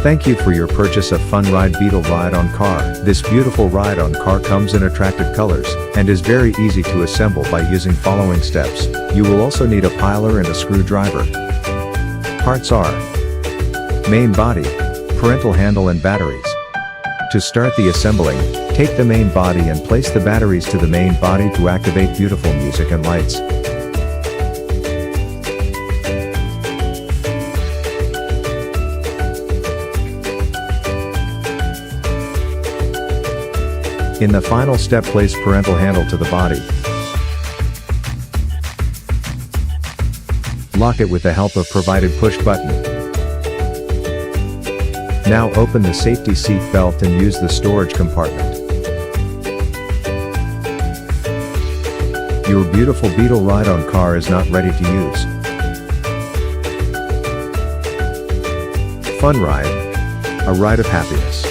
Thank you for your purchase of Funride Beetle Ride on Car. This beautiful ride on car comes in attractive colors, and is very easy to assemble by using following steps. You will also need a piler and a screwdriver. Parts are main body, parental handle and batteries. To start the assembling, take the main body and place the batteries to the main body to activate beautiful music and lights. In the final step, place parental handle to the body. Lock it with the help of provided push button. Now open the safety seat belt and use the storage compartment. Your beautiful Beetle Ride on Car is not ready to use. Funride, a ride of happiness.